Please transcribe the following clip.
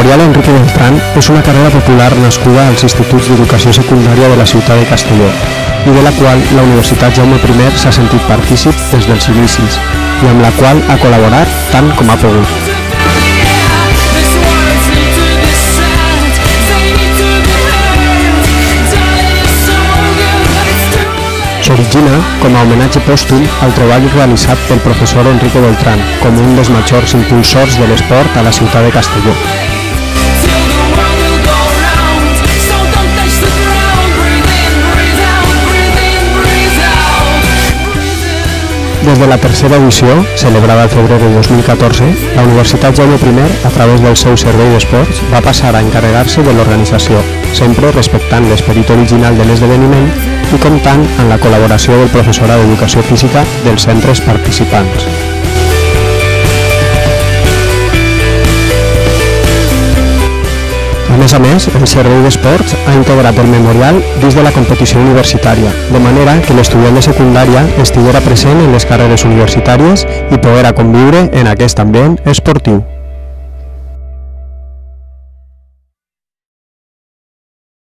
Memorial Enrique Beltrán és una carrera popular nascuda als instituts d'educació secundària de la ciutat de Castelló i de la qual la Universitat Jaume I s'ha sentit partícip des dels inicis i amb la qual ha col·laborat tant com ha pogut. S'origina com a homenatge pòstum al treball realitzat pel professor Enrique Beltrán com un dels majors impulsors de l'esport a la ciutat de Castelló. Des de la tercera edició, celebrada al febrer de 2014, la Universitat Jaume I, a través del seu servei d'esports, va passar a encarregar-se de l'organització, sempre respectant l'esperit original de l'esdeveniment i comptant amb la col·laboració del professorat d'Educació Física dels centres participants. A més, el Servei d'Esports ha integrat el memorial dins de la competició universitària, de manera que l'estudiant de secundària estiguera present en les carreres universitàries i poguera conviure en aquest ambient esportiu.